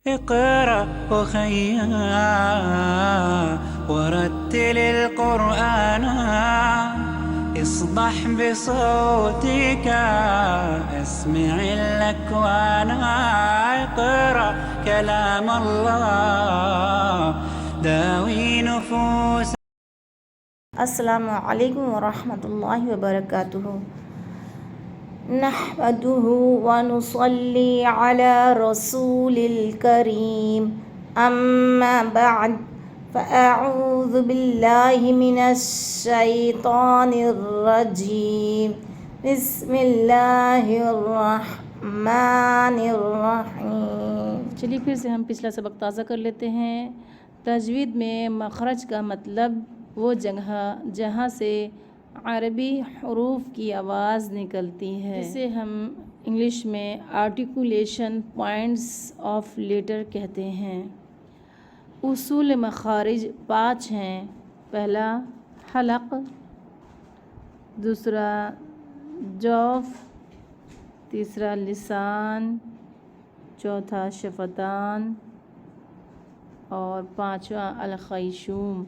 اقرأ أخيا ورتل القرآن اصبح بصوتك اسمع الأكوان اقرأ كلام الله داوي نفوس. السلام علیکم ورحمۃ اللہ وبرکاتہ. نحمده ونصلي على رسول الكريم اما بعد فاعوذ باللہ من الشیطان الرجیم بسم اللہ الرحمن الرحیم. چلیے پھر سے ہم پچھلا سبق تازہ کر لیتے ہیں. تجوید میں مخرج کا مطلب وہ جگہ جہاں سے عربی حروف کی آواز نکلتی ہے، جسے ہم انگلش میں آرٹیکولیشن پوائنٹس آف لیٹر کہتے ہیں. اصول مخارج 5 ہیں. پہلا حلق، دوسرا جوف، تیسرا لسان، چوتھا شفتان اور پانچواں الخیشوم.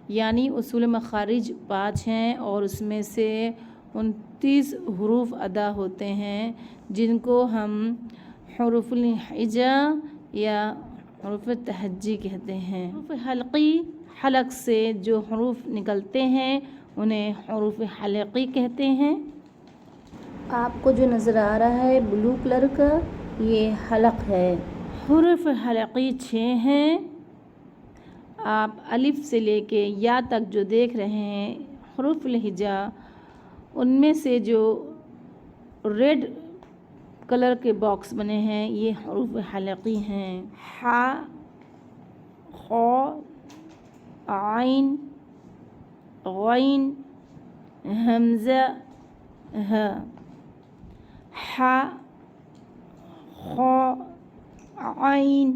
یعنی اصول مخارج 5 ہیں اور اس میں سے 29 حروف ادا ہوتے ہیں جن کو ہم حروف الہجا یا حروف تہجی کہتے ہیں. حروف حلقی، حلق سے جو حروف نکلتے ہیں انہیں حروف حلقی کہتے ہیں. آپ کو جو نظر آ رہا ہے بلو کلر کا یہ حلق ہے. حروف حلقی 6 ہیں. آپ الف سے لے کے یا تک جو دیکھ رہے ہیں حروف الہجا، ان میں سے جو ریڈ کلر کے باکس بنے ہیں یہ حروف حلقی ہیں. ح، خ، عین، غین، حمزہ، ہ. ح، خ، عین،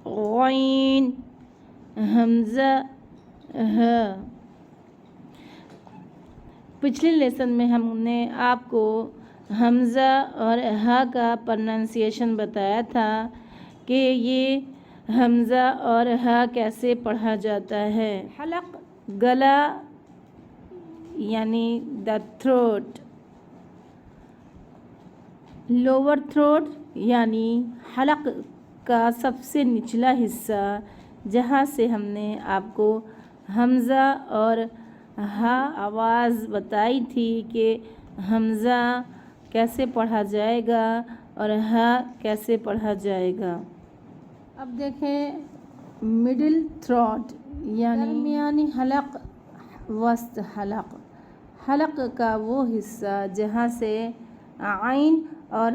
غین، حمزہ، ہ. پچھلے لیسن میں ہم نے آپ کو حمزہ اور ہ کا پروننسیشن بتایا تھا کہ یہ حمزہ اور ہ کیسے پڑھا جاتا ہے. حلق گلا یعنی دا تھروٹ، لوور تھروٹ یعنی حلق کا سب سے نچلا حصہ، جہاں سے ہم نے آپ کو حمزہ اور ہا آواز بتائی تھی کہ حمزہ کیسے پڑھا جائے گا اور ہا کیسے پڑھا جائے گا. اب دیکھیں مڈل تھروٹ یعنی درمیانی حلق، وسط حلق. حلق کا وہ حصہ جہاں سے عین اور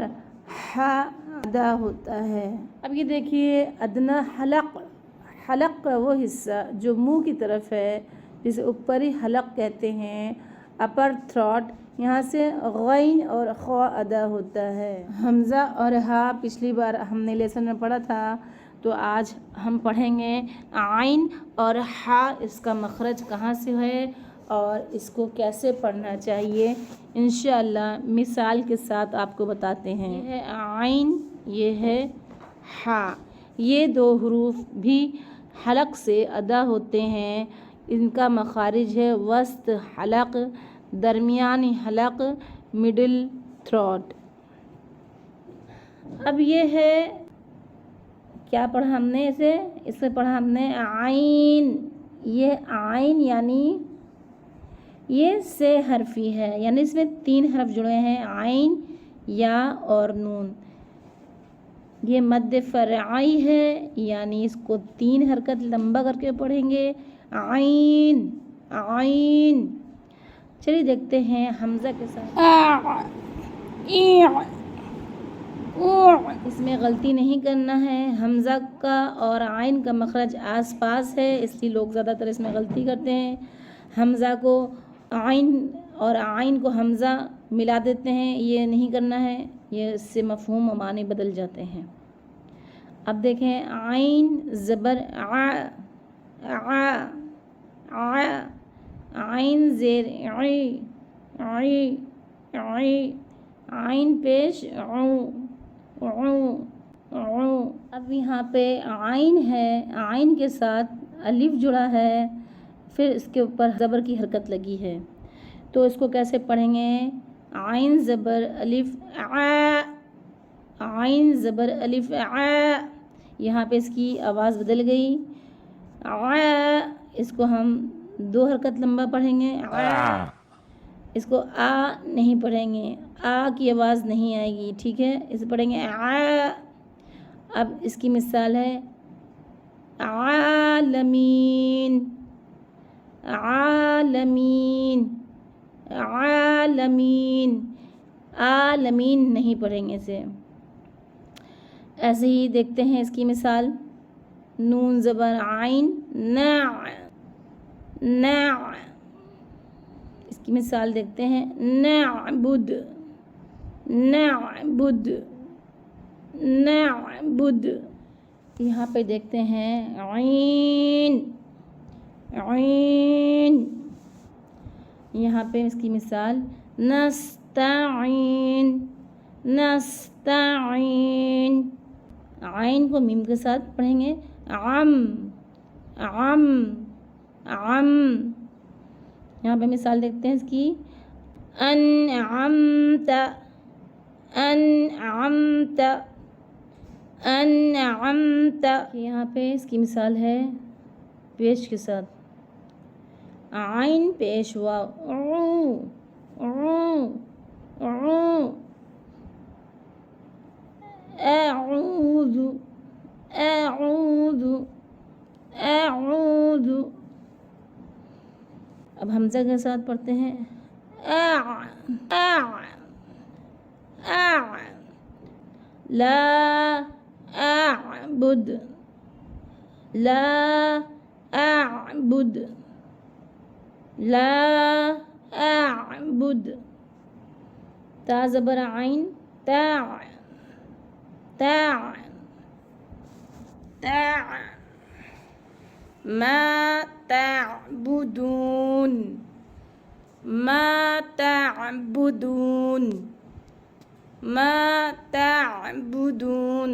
ہا ادا ہوتا ہے. اب یہ دیکھیے ادنا حلق، حلق کا وہ حصہ جو منہ کی طرف ہے جسے اوپری حلق کہتے ہیں، اپر تھروٹ، یہاں سے غین اور خا ادا ہوتا ہے. حمزہ اور ہا پچھلی بار ہم نے لیسن میں پڑھا تھا، تو آج ہم پڑھیں گے عین اور ہا، اس کا مخرج کہاں سے ہے اور اس کو کیسے پڑھنا چاہیے. انشاءاللہ مثال کے ساتھ آپ کو بتاتے ہیں. یہ ہے عین، یہ ہے ہا. یہ 2 حروف بھی حلق سے ادا ہوتے ہیں. ان کا مخارج ہے وسط حلق، درمیانی حلق، مڈل تھروٹ. اب یہ ہے کیا پڑھا ہم نے، اسے پڑھا ہم نے عین. یہ عین یعنی یہ سے حرفی ہے، یعنی اس میں 3 حرف جڑے ہیں، عین، یا اور نون. یہ مد فرعی ہے یعنی اس کو 3 حرکت لمبا کر کے پڑھیں گے. عین، عین. چلیے دیکھتے ہیں حمزہ کے ساتھ. اس میں غلطی نہیں کرنا ہے. حمزہ کا اور عین کا مخرج آس پاس ہے، اس لیے لوگ زیادہ تر اس میں غلطی کرتے ہیں. حمزہ کو عین اور عین کو حمزہ ملا دیتے ہیں، یہ نہیں کرنا ہے، یہ اس سے مفہوم و معنی بدل جاتے ہیں. اب دیکھیں عین زبر ع، عین زیر عی، عی، عی. عین پیش عو، عو، عو. اب یہاں پہ عین ہے، عین کے ساتھ الف جڑا ہے، پھر اس کے اوپر زبر کی حرکت لگی ہے، تو اس کو کیسے پڑھیں گے؟ عین زبر الف ع، عین زبر الف ع، یہاں پہ اس کی آواز بدل گئی ع، اس کو ہم 2 حرکت لمبا پڑھیں گے ع، اس کو آ نہیں پڑھیں گے، آ کی آواز نہیں آئے گی، ٹھیک ہے، اسے پڑھیں گے ع۔ اب اس کی مثال ہے عالمین، عالمین، عالمین، عالمین نہیں پڑھیں گے اسے۔ ایسے ہی دیکھتے ہیں اس کی مثال، نون زبر عین نع، نع، اس کی مثال دیکھتے ہیں نعبد، نعبد، نعبد۔ یہاں پہ دیکھتے ہیں عین، عین، یہاں پہ اس کی مثال نستعین، نستعین، عین کو میم کے ساتھ پڑھیں گے عم، عم، عم۔ یہاں پہ مثال دیکھتے ہیں اس کی انعمت، انعمت، انعمت۔ یہاں پہ اس کی مثال ہے پیش کے ساتھ، عین پیش واو عو، عو، عو، اعوذ، اعوذ، اعوذ۔ اب حمزہ کے ساتھ پڑھتے ہیں اع، اع، اع، لا اعبد، لا اعبد، لا اعبد۔ تا زبر عین تاع، تاع، تاع، ما تعبدون، ما تعبدون، ما تعبدون۔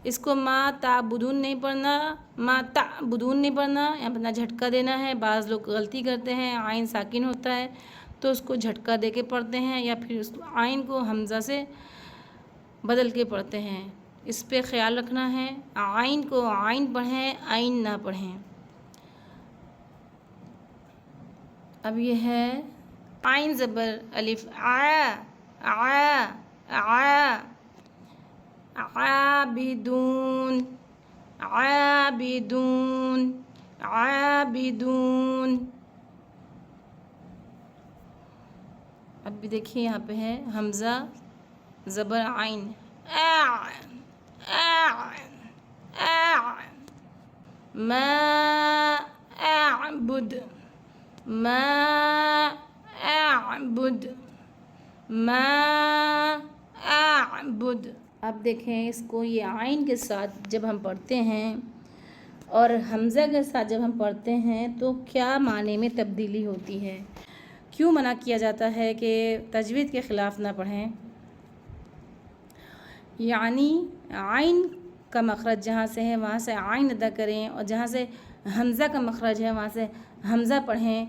اس کو ما تعبدون نہیں پڑھنا، ما تعبدون نہیں پڑھنا، یہاں پہ جھٹکا دینا ہے۔ بعض لوگ غلطی کرتے ہیں، عین ساکن ہوتا ہے تو اس کو جھٹکا دے کے پڑھتے ہیں، یا پھر اس عین کو حمزہ سے بدل کے پڑھتے ہیں۔ اس پہ خیال رکھنا ہے، عین کو عین پڑھیں، عین نہ پڑھیں۔ اب یہ ہے عین زبر الف ع، ع، ع، عابدون، عابدون، عابدون۔ اب بھی دیکھیے یہاں پہ ہے حمزہ زبر عین اع، اع، اع، ما اعبد، ما اعبد، ما اعبد۔ اب دیکھیں اس کو، یہ عین کے ساتھ جب ہم پڑھتے ہیں اور حمزہ کے ساتھ جب ہم پڑھتے ہیں تو کیا معنی میں تبدیلی ہوتی ہے، کیوں منع کیا جاتا ہے کہ تجوید کے خلاف نہ پڑھیں؟ یعنی عین کا مخرج جہاں سے ہے وہاں سے عین ادا کریں، اور جہاں سے حمزہ کا مخرج ہے وہاں سے حمزہ پڑھیں،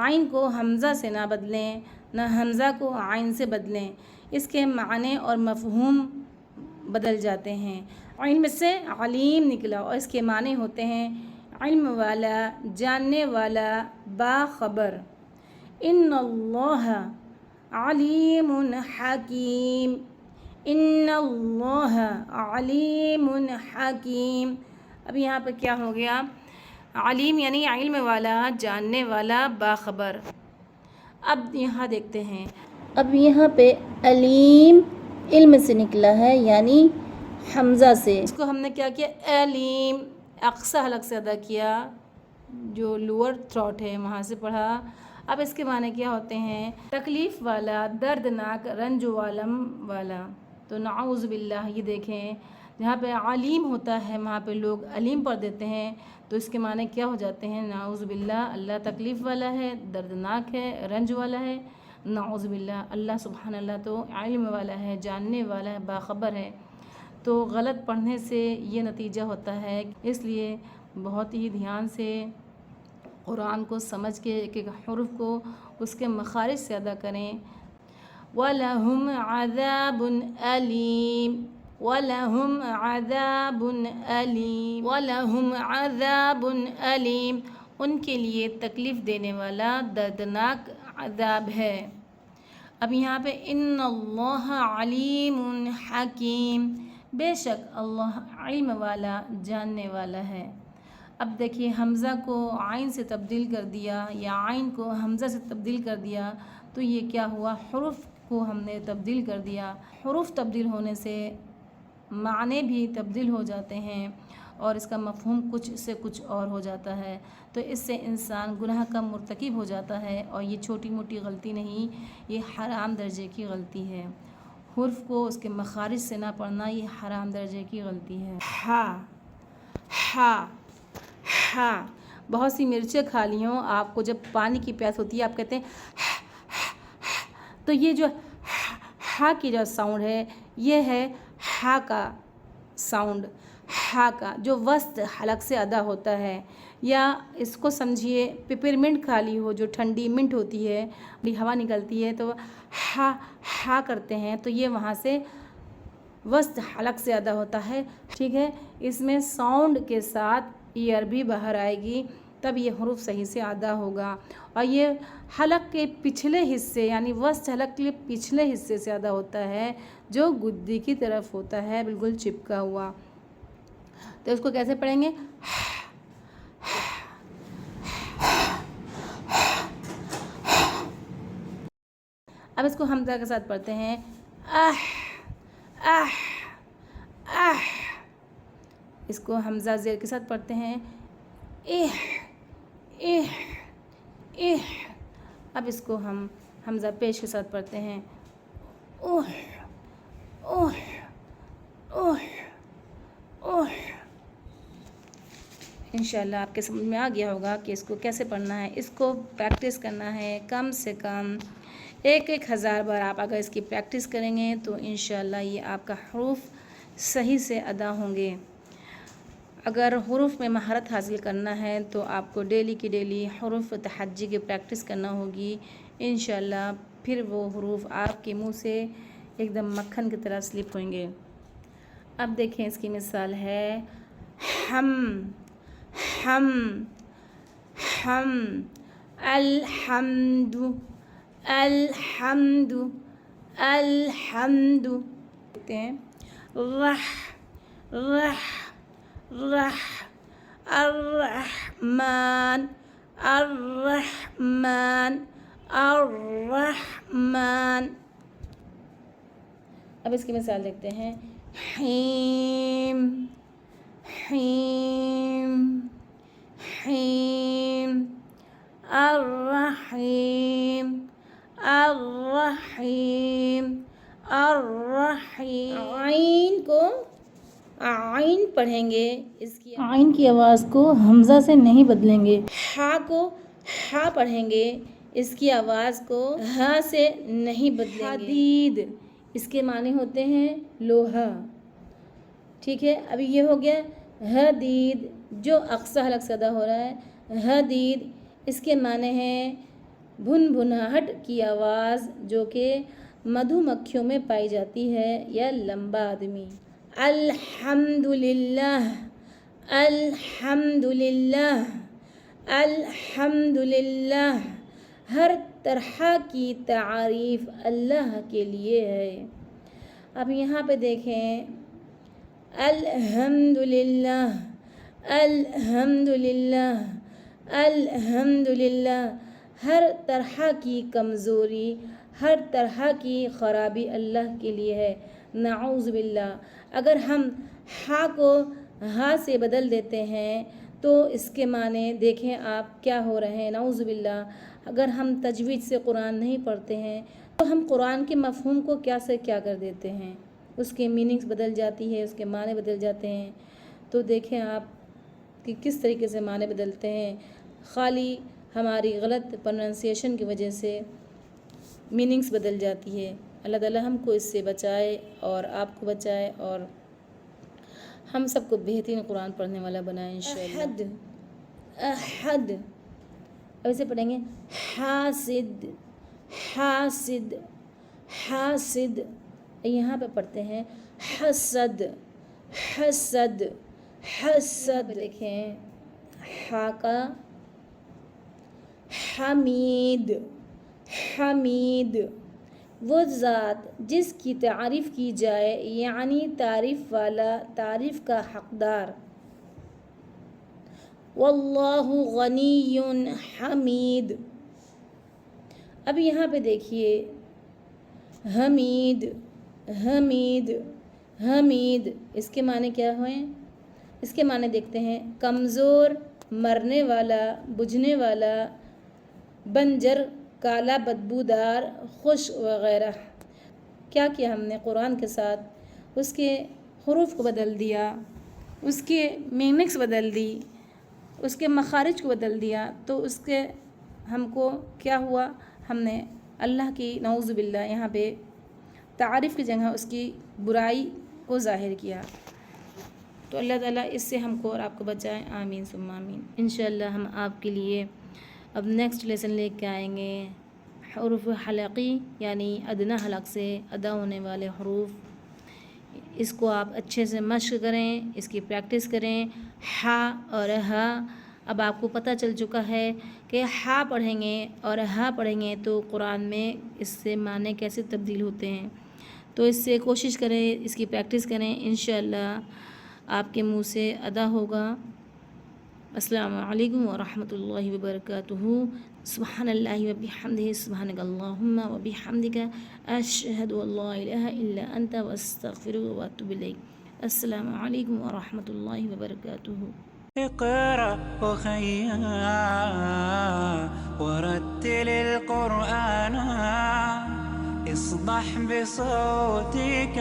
عین کو حمزہ سے نہ بدلیں، نہ حمزہ کو عین سے بدلیں، اس کے معنی اور مفہوم بدل جاتے ہیں۔ علم سے علیم نکلا اور اس کے معنی ہوتے ہیں علم والا، جاننے والا، باخبر۔ ان اللہ علیم حکیم، ان اللہ علیم حکیم۔ اب یہاں پہ کیا ہو گیا؟ علیم یعنی علم والا، جاننے والا، باخبر۔ اب یہاں دیکھتے ہیں، اب یہاں پہ علیم علم سے نکلا ہے یعنی حمزہ سے، اس کو ہم نے کیا کیا؟ علیم اقصی حلق سے ادا کیا، جو لوور تھروٹ ہے وہاں سے پڑھا۔ اب اس کے معنی کیا ہوتے ہیں؟ تکلیف والا، دردناک، رنج و علم والا۔ تو نعوذ باللہ، یہ دیکھیں جہاں پہ علیم ہوتا ہے وہاں پہ لوگ علیم پڑھ دیتے ہیں، تو اس کے معنی کیا ہو جاتے ہیں؟ نعوذ باللہ، اللہ تکلیف والا ہے، دردناک ہے، رنج والا ہے۔ نعوذ باللہ، اللہ سبحان اللہ تو علم والا ہے، جاننے والا ہے، باخبر ہے۔ تو غلط پڑھنے سے یہ نتیجہ ہوتا ہے. اس لیے بہت ہی دھیان سے قرآن کو سمجھ کے ایک ایک حرف کو اس کے مخارج سے ادا کریں. وَلَهُمْ عَذَابٌ أَلِيمٌ وَلَهُمْ عَذَابٌ أَلِيمٌ وَلَهُمْ عَذَابٌ أَلِيمٌ ان کے لیے تکلیف دینے والا دردناک عذاب ہے. اب یہاں پہ ان اللہ علیم حکیم، بے شک اللہ علم والا جاننے والا ہے. اب دیکھیے حمزہ کو عین سے تبدیل کر دیا یا عین کو حمزہ سے تبدیل کر دیا تو یہ کیا ہوا، حروف کو ہم نے تبدیل کر دیا. حروف تبدیل ہونے سے معنی بھی تبدیل ہو جاتے ہیں اور اس کا مفہوم کچھ سے کچھ اور ہو جاتا ہے. تو اس سے انسان گناہ کا مرتکب ہو جاتا ہے اور یہ چھوٹی موٹی غلطی نہیں، یہ حرام درجے کی غلطی ہے. حرف کو اس کے مخارج سے نہ پڑھنا یہ حرام درجے کی غلطی ہے. ہا بہت سی مرچیں کھا لی ہوں، آپ کو جب پانی کی پیاس ہوتی ہے آپ کہتے ہیں تو یہ جو ہا کی جو ساؤنڈ ہے یہ ہے ہا کا ساؤنڈ، ہا کا جو وسط حلق سے ادا ہوتا ہے. یا اس کو سمجھیے پیپرمنٹ کھا لی ہو، جو ٹھنڈی منٹ ہوتی ہے، ہوا نکلتی ہے تو ہا کرتے ہیں تو یہ وہاں سے وسط حلق سے ادا ہوتا ہے. ٹھیک ہے، اس میں ساؤنڈ کے ساتھ ایئر بھی باہر آئے گی تب یہ حروف صحیح سے ادا ہوگا. اور یہ حلق کے پچھلے حصے یعنی وسط حلق کے پچھلے حصے سے ادا ہوتا ہے جو گدی کی طرف ہوتا ہے، بالکل چپکا ہوا. تو اس کو کیسے پڑھیں گے؟ اب اس کو حمزہ کے ساتھ پڑھتے ہیں اس کو حمزہ زیر کے ساتھ پڑھتے ہیں اب اس کو ہم حمزہ پیش کے ساتھ پڑھتے ہیں انشاءاللہ آپ کے سمجھ میں آ گیا ہوگا کہ اس کو کیسے پڑھنا ہے. اس کو پریکٹس کرنا ہے کم سے کم 1000 بار. آپ اگر اس کی پریکٹس کریں گے تو انشاءاللہ یہ آپ کا حروف صحیح سے ادا ہوں گے. اگر حروف میں مہارت حاصل کرنا ہے تو آپ کو ڈیلی کی ڈیلی حروف تہجی کی پریکٹس کرنا ہوگی انشاءاللہ. پھر وہ حروف آپ کے منہ سے ایک دم مکھن کی طرح سلپ ہوئیں گے. اب دیکھیں اس کی مثال ہے الحمد دیکھتے ہیں رح الرحمن اب اس کی مثال دیکھتے ہیں حیم الرحیم عین کو عین پڑھیں گے، اس کی عین کی آواز کو حمزہ سے نہیں بدلیں گے. ہا کو ہا پڑھیں گے، اس کی آواز کو ہا سے نہیں بدلیں گے. حدید اس کے معنی ہوتے ہیں لوہا. ٹھیک ہے، ابھی یہ ہو گیا حدید جو اقصی حلق سے ادا ہو رہا ہے. حدید اس کے معنی ہیں بھنبھناہٹ کی آواز جو کہ مدھو مکھیوں میں پائی جاتی ہے یا لمبا آدمی. الحمدللہ ہر طرح کی تعریف اللہ کے لیے ہے. اب یہاں پہ دیکھیں الحمدللہ ہر طرح کی کمزوری، ہر طرح کی خرابی اللہ کے لیے ہے. نعوذ باللہ اگر ہم ہا کو ہا سے بدل دیتے ہیں تو اس کے معنی دیکھیں آپ کیا ہو رہے ہیں. نعوذ باللہ اگر ہم تجوید سے قرآن نہیں پڑھتے ہیں تو ہم قرآن کے مفہوم کو کیا سے کیا کر دیتے ہیں، اس کے میننگز بدل جاتی ہے، اس کے معنی بدل جاتے ہیں. تو دیکھیں آپ کہ کس طریقے سے معنی بدلتے ہیں، خالی ہماری غلط پروننسیشن کی وجہ سے میننگز بدل جاتی ہے. اللہ تعالی ہم کو اس سے بچائے اور آپ کو بچائے اور ہم سب کو بہترین قرآن پڑھنے والا بنائے انشاءاللہ۔ احد، اب اسے پڑھیں گے حاسد، حاسد، حاسد، یہاں پہ پڑھتے ہیں حسد، حسد، حسد، دیکھیں ہا کا حمید، حمید، وہ ذات جس کی تعریف کی جائے یعنی تعریف والا، تعریف کا حقدار۔ واللہ غنی حمید، اب یہاں پہ دیکھیے حمید، حمید، حمید، اس کے معنی کیا ہوئے؟ اس کے معنی دیکھتے ہیں کمزور، مرنے والا، بجھنے والا، بنجر، کالا، بدبودار، خوش وغیرہ۔ کیا کیا ہم نے قرآن کے ساتھ اس کے حروف کو بدل دیا، اس کے میننگس بدل دی، اس کے مخارج کو بدل دیا، تو اس کے ہم کو کیا ہوا؟ ہم نے اللہ کی نعوذ باللہ یہاں پہ تعریف کی جگہ اس کی برائی کو ظاہر کیا۔ تو اللہ تعالیٰ اس سے ہم کو اور آپ کو بچائیں، آمین ثم آمین۔ انشاءاللہ ہم آپ کے لیے اب نیکسٹ لیسن لے کے آئیں گے حروف حلقی، یعنی ادنیٰ حلق سے ادا ہونے والے حروف۔ اس کو آپ اچھے سے مشق کریں، اس کی پریکٹس کریں۔ ہا اور ہا، اب آپ کو پتہ چل چکا ہے کہ ہا پڑھیں گے اور ہا پڑھیں گے تو قرآن میں اس سے معنی کیسے تبدیل ہوتے ہیں۔ تو اس سے کوشش کریں، اس کی پریکٹس کریں، انشاءاللہ آپ کے منہ سے ادا ہوگا۔ السلام علیکم ورحمۃ اللہ وبرکاتہ۔ سبحان اللہ وبحمدہ، سبحانک اللہم وبحمدک، اشہد ان لا الہ الا انت، واستغفرک واتوب الیک۔ السلام علیکم ورحمۃ اللہ وبرکاتہ۔ اقرأ أخيا ورتل القرآن، اصدح بصوتك